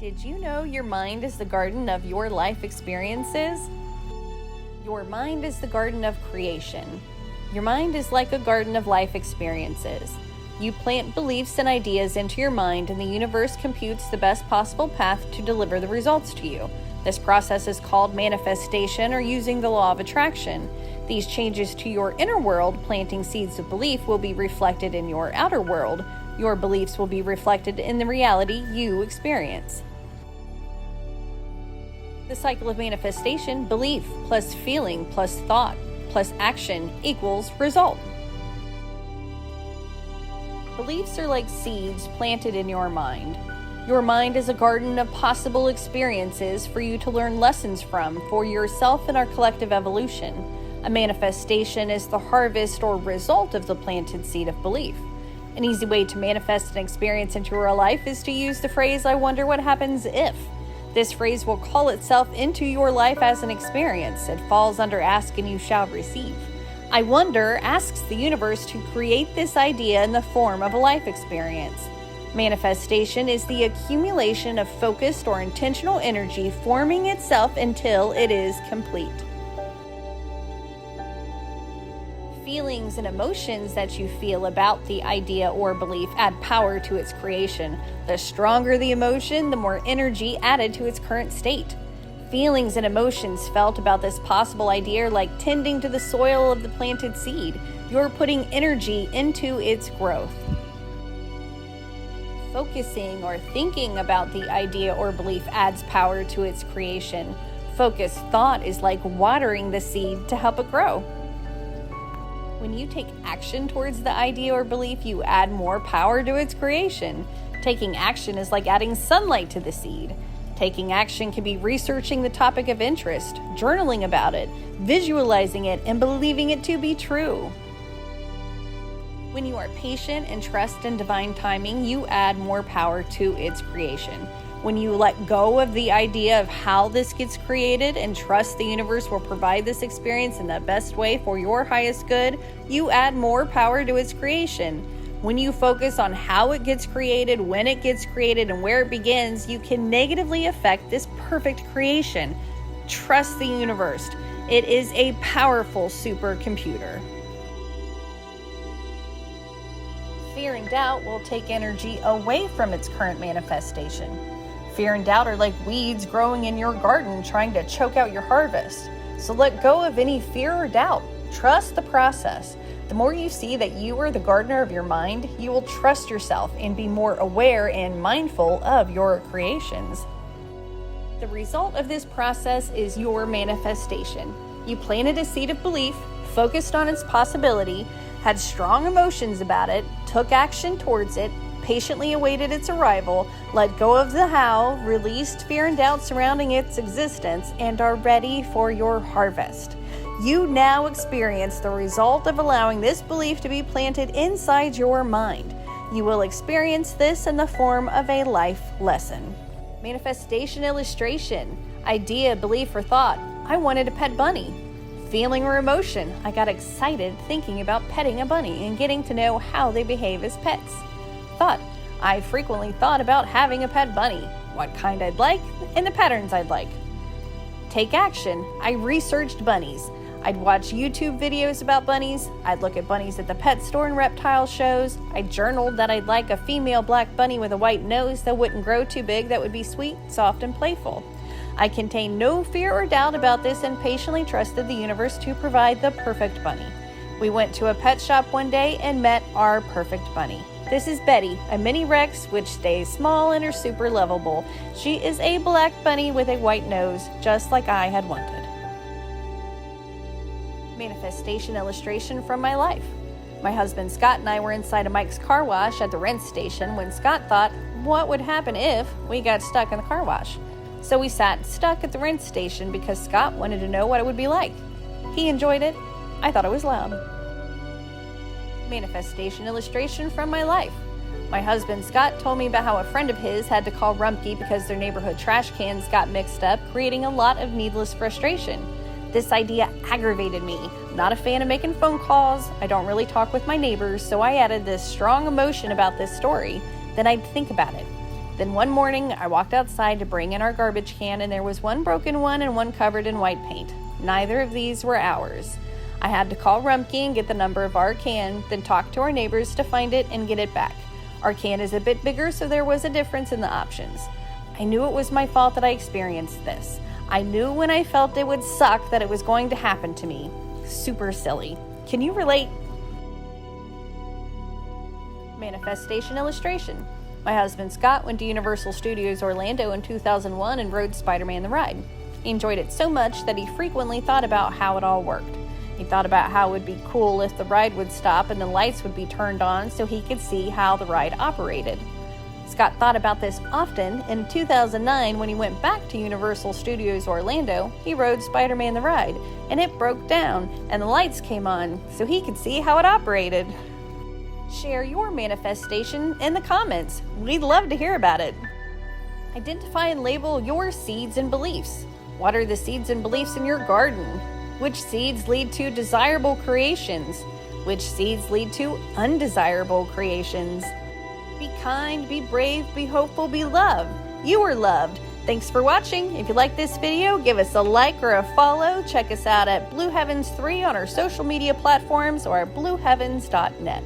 Did you know your mind is the garden of your life experiences? Your mind is the garden of creation. Your mind is like a garden of life experiences. You plant beliefs and ideas into your mind, and the universe computes the best possible path to deliver the results to you. This process is called manifestation or using the law of attraction. These changes to your inner world, planting seeds of belief, will be reflected in your outer world. Your beliefs will be reflected in the reality you experience. The cycle of manifestation: belief plus feeling plus thought plus action equals result. Beliefs are like seeds planted in your mind. Your mind is a garden of possible experiences for you to learn lessons from for yourself and our collective evolution. A manifestation is the harvest or result of the planted seed of belief. An easy way to manifest an experience into your life is to use the phrase, "I wonder what happens if." This phrase will call itself into your life as an experience. It falls under ask and you shall receive. I wonder asks the universe to create this idea in the form of a life experience. Manifestation is the accumulation of focused or intentional energy forming itself until it is complete. Feelings and emotions that you feel about the idea or belief add power to its creation. The stronger the emotion, the more energy added to its current state. Feelings and emotions felt about this possible idea are like tending to the soil of the planted seed. You're putting energy into its growth. Focusing or thinking about the idea or belief adds power to its creation. Focused thought is like watering the seed to help it grow. When you take action towards the idea or belief, you add more power to its creation. Taking action is like adding sunlight to the seed. Taking action can be researching the topic of interest, journaling about it, visualizing it, and believing it to be true. When you are patient and trust in divine timing, you add more power to its creation. When you let go of the idea of how this gets created and trust the universe will provide this experience in the best way for your highest good, you add more power to its creation. When you focus on how it gets created, when it gets created, and where it begins, you can negatively affect this perfect creation. Trust the universe. It is a powerful supercomputer. Fear and doubt will take energy away from its current manifestation. Fear and doubt are like weeds growing in your garden trying to choke out your harvest. So let go of any fear or doubt. Trust the process. The more you see that you are the gardener of your mind, you will trust yourself and be more aware and mindful of your creations. The result of this process is your manifestation. You planted a seed of belief, focused on its possibility, had strong emotions about it, took action towards it, patiently awaited its arrival, let go of the how, released fear and doubt surrounding its existence, and are ready for your harvest. You now experience the result of allowing this belief to be planted inside your mind. You will experience this in the form of a life lesson. Manifestation illustration: idea, belief, or thought. I wanted a pet bunny. Feeling or emotion: I got excited thinking about petting a bunny and getting to know how they behave as pets. Thought: I frequently thought about having a pet bunny, what kind I'd like, and the patterns I'd like. Take action: I researched bunnies. I'd watch YouTube videos about bunnies. I'd look at bunnies at the pet store and reptile shows. I journaled that I'd like a female black bunny with a white nose that wouldn't grow too big, that would be sweet, soft, and playful. I contained no fear or doubt about this and patiently trusted the universe to provide the perfect bunny. We went to a pet shop one day and met our perfect bunny. This is Betty, a mini Rex which stays small and are super lovable. She is a black bunny with a white nose, just like I had wanted. Manifestation illustration from my life. My husband Scott and I were inside of Mike's car wash at the rent station when Scott thought, what would happen if we got stuck in the car wash? So we sat stuck at the rent station because Scott wanted to know what it would be like. He enjoyed it. I thought it was loud. Manifestation illustration from my life. My husband Scott told me about how a friend of his had to call Rumpke because their neighborhood trash cans got mixed up, creating a lot of needless frustration. This idea aggravated me. I'm not a fan of making phone calls. I don't really talk with my neighbors, so I added this strong emotion about this story. Then I'd think about it. Then one morning, I walked outside to bring in our garbage can, and there was one broken one and one covered in white paint. Neither of these were ours. I had to call Rumpke and get the number of our can, then talk to our neighbors to find it and get it back. Our can is a bit bigger, so there was a difference in the options. I knew it was my fault that I experienced this. I knew when I felt it would suck that it was going to happen to me. Super silly. Can you relate? Manifestation illustration. My husband Scott went to Universal Studios Orlando in 2001 and rode Spider-Man the ride. He enjoyed it so much that he frequently thought about how it all worked. He thought about how it would be cool if the ride would stop and the lights would be turned on so he could see how the ride operated. Scott thought about this often, and in 2009, when he went back to Universal Studios Orlando, he rode Spider-Man the ride, and it broke down, and the lights came on, so he could see how it operated. Share your manifestation in the comments. We'd love to hear about it. Identify and label your seeds and beliefs. What are the seeds and beliefs in your garden? Which seeds lead to desirable creations? Which seeds lead to undesirable creations? Be kind, be brave, be hopeful, be loved. You are loved. Thanks for watching. If you like this video, give us a like or a follow. Check us out at Blue Heavens 3 on our social media platforms or at blueheavens.net.